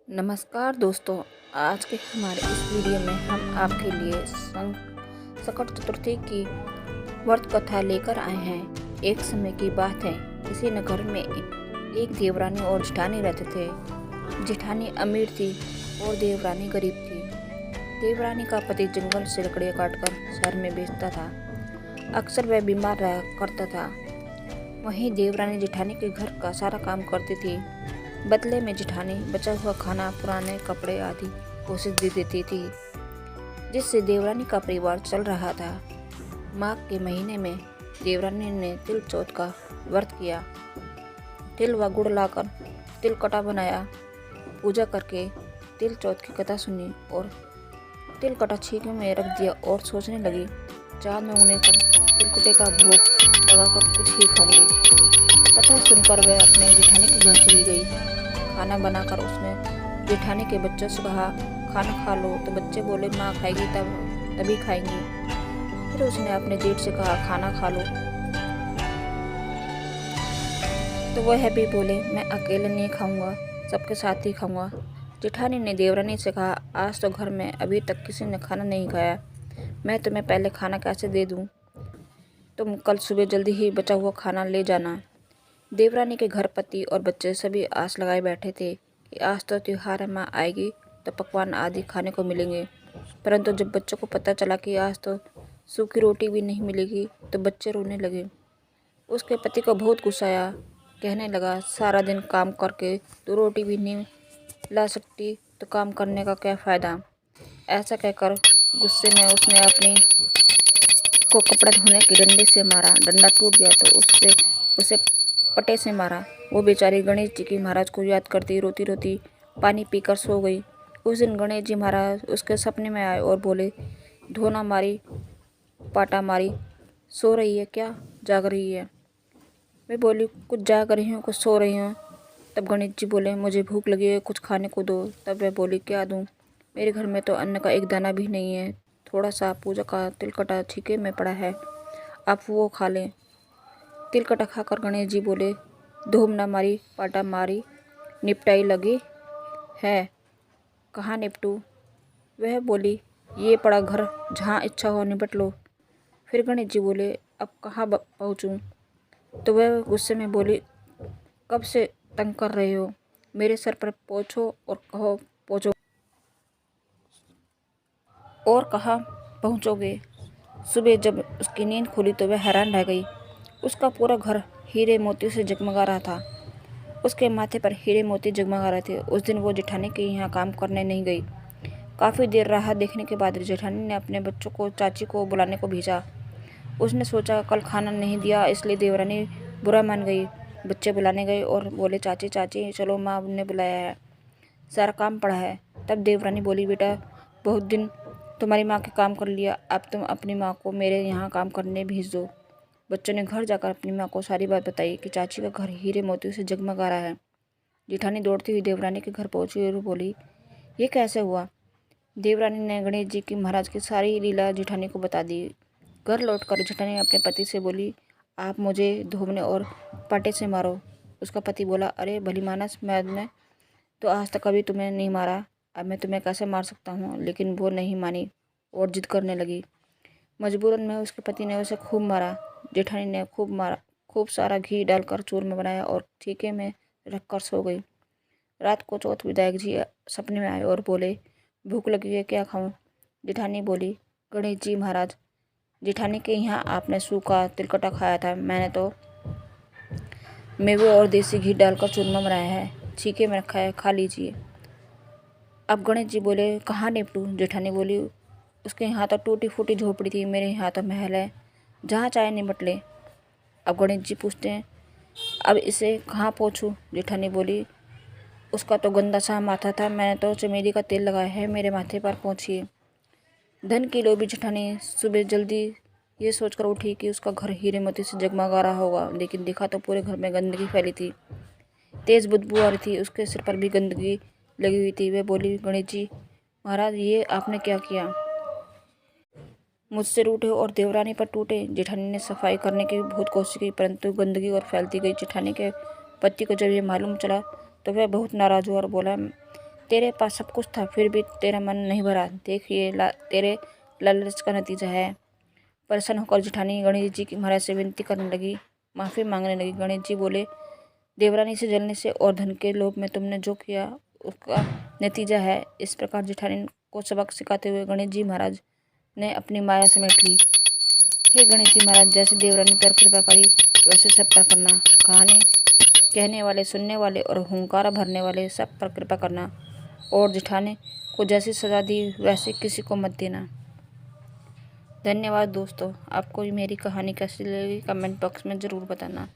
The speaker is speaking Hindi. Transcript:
नमस्कार दोस्तों। आज के हमारे इस वीडियो में हम आपके लिए संकट चतुर्थी की व्रत कथा लेकर आए हैं। एक समय की बात है, किसी नगर में एक देवरानी और जेठानी रहते थे। जेठानी अमीर थी और देवरानी गरीब थी। देवरानी का पति जंगल से लकड़ियाँ काटकर शहर में बेचता था। अक्सर वह बीमार रहा करता था। वहीं देवरानी जेठानी के घर का सारा काम करती थी। बदले में जेठानी बचा हुआ खाना, पुराने कपड़े आदि कोशिश दे देती थी, जिससे देवरानी का परिवार चल रहा था। माघ के महीने में देवरानी ने तिल चौथ का व्रत किया। तिल व गुड़ लाकर तिलकटा बनाया। पूजा करके तिल चौथ की कथा सुनी और तिलकटा छीके में रख दिया और सोचने लगी, चाँद में उगने पर तिलकुटे का भोग लगाकर कुछ ही खाऊंगी। कथा सुनकर वह अपने जेठानी के घर चली गई। खाना बनाकर उसने जेठानी के बच्चों से कहा, खाना खा लो। तो बच्चे बोले, माँ खाएगी तभी खाएंगी। फिर उसने अपने जेठ से कहा, खाना खा लो। तो वह भी बोले, मैं अकेले नहीं खाऊंगा, सबके साथ ही खाऊंगा। जेठानी ने देवरानी से कहा, आज तो घर में अभी तक किसी ने खाना नहीं खाया, मैं तुम्हें पहले खाना कैसे दे दूं? तुम कल सुबह जल्दी ही बचा हुआ खाना ले जाना। देवरानी के घर पति और बच्चे सभी आस लगाए बैठे थे कि आज तो त्योहार है, माँ आएगी तो पकवान आदि खाने को मिलेंगे। परंतु जब बच्चों को पता चला कि आज तो सूखी रोटी भी नहीं मिलेगी, तो बच्चे रोने लगे। उसके पति को बहुत गुस्सा आया। कहने लगा, सारा दिन काम करके तो रोटी भी नहीं ला सकती, तो काम करने का क्या फ़ायदा? ऐसा कहकर गुस्से में उसने अपनी को कपड़ा धोने के डंडे से मारा। डंडा टूट गया तो उसे पटे से मारा। वो बेचारी गणेश जी की महाराज को याद करती रोती रोती पानी पीकर सो गई। उस दिन गणेश जी महाराज उसके सपने में आए और बोले, धोना मारी पाटा मारी, सो रही है क्या, जाग रही है? मैं बोली, कुछ जाग रही हूँ, कुछ सो रही हूँ। तब गणेश जी बोले, मुझे भूख लगी है, कुछ खाने को दो। तब मैं बोली, क्या दूँ? मेरे घर में तो अन्न का एक दाना भी नहीं है। थोड़ा सा पूजा का तिलकटा छीके में पड़ा है, आप वो खा लें। तिलकटा खाकर गणेश जी बोले, धूम ना मारी पाटा मारी, निपटाई लगी है, कहाँ निपटूं? वह बोली, ये पड़ा घर, जहाँ इच्छा हो निपट लो। फिर गणेश जी बोले, अब कहाँ पहुँचूं? तो वह गुस्से में बोली, कब से तंग कर रहे हो? मेरे सर पर पोंछो और कहो पहुँचो, और कहाँ पहुँचोगे? सुबह जब उसकी नींद खुली तो वह हैरान रह गई। उसका पूरा घर हीरे मोती से जगमगा रहा था। उसके माथे पर हीरे मोती जगमगा रहे थे। उस दिन वो जेठानी के यहाँ काम करने नहीं गई। काफ़ी देर राह देखने के बाद जेठानी ने अपने बच्चों को चाची को बुलाने को भेजा। उसने सोचा, कल खाना नहीं दिया इसलिए देवरानी बुरा मान गई। बच्चे बुलाने गए और बोले, चाची चाची चलो, माँ ने बुलाया है, सारा काम पड़ा है। तब देवरानी बोली, बेटा बहुत दिन तुम्हारी माँ के काम कर लिया, अब तुम अपनी माँ को मेरे यहाँ काम करने भेज दो। बच्चों ने घर जाकर अपनी माँ को सारी बात बताई कि चाची का घर हीरे मोतियों से जगमगा रहा है। जेठानी दौड़ती हुई देवरानी के घर पहुंची और बोली, ये कैसे हुआ? देवरानी ने गणेश जी की महाराज की सारी लीला जेठानी को बता दी। घर लौटकर जेठानी अपने पति से बोली, आप मुझे धोबने और पाटे से मारो। उसका पति बोला, अरे भली मानस, मैंने तो आज तक कभी तुम्हें नहीं मारा, अब मैं तुम्हें कैसे मार सकता हूँ? लेकिन वो नहीं मानी और जिद करने लगी। मजबूरन में उसके पति ने उसे खूब मारा। जेठानी ने खूब मारा, खूब सारा घी डालकर चूरमा बनाया और ठीके में रखकर सो गई। रात को चौथ विधायक जी सपने में आए और बोले, भूख लगी है, क्या खाऊं? जेठानी बोली, गणेश जी महाराज, जेठानी के यहाँ आपने सूखा तिलकटा खाया था, मैंने तो मेवे और देसी घी डालकर चूरमा बनाया है, छीके में रखा है, खा लीजिए। अब गणेश जी बोले, कहाँ निपटूं? जेठानी बोली, उसके यहाँ तो टूटी फूटी झोपड़ी थी, मेरे यहाँ तो महल है, जहाँ चाहे निपट ले। अब गणेश जी पूछते हैं, अब इसे कहाँ पहुँचूँ? जेठानी बोली, उसका तो गंदा सा माथा था, मैंने तो चमेली का तेल लगाया है, मेरे माथे पर पहुँचिए। धन की लोभी जेठानी सुबह जल्दी ये सोचकर उठी कि उसका घर हीरे मोती से जगमगा रहा होगा, लेकिन देखा तो पूरे घर में गंदगी फैली थी। तेज़ बदबू आ रही थी, उसके सिर पर भी गंदगी लगी हुई थी। वह बोली, गणेश जी महाराज, ये आपने क्या किया? मुझसे रूठे और देवरानी पर टूटे। जेठानी ने सफाई करने की बहुत कोशिश की, परंतु गंदगी और फैलती गई। जेठानी के पति को जब ये मालूम चला तो वह बहुत नाराज हुआ और बोला, तेरे पास सब कुछ था, फिर भी तेरा मन नहीं भरा। देखिए तेरे लालच का नतीजा है। परेशान होकर जेठानी गणेश जी की महाराज से विनती करने लगी, माफ़ी मांगने लगी। गणेश जी बोले, देवरानी से जलने से और धन के लोभ में तुमने जो किया उसका नतीजा है। इस प्रकार जेठानी को सबक सिखाते हुए गणेश जी महाराज ने अपनी माया समेट ली। हे गणेश जी महाराज, जैसे देवरानी पर कृपा करी वैसे सब पर करना। कहानी कहने वाले, सुनने वाले और हुंकारा भरने वाले सब पर कृपा करना। और जेठानी को जैसी सजा दी वैसे किसी को मत देना। धन्यवाद दोस्तों। आपको मेरी कहानी कैसी लगी कमेंट बॉक्स में ज़रूर बताना।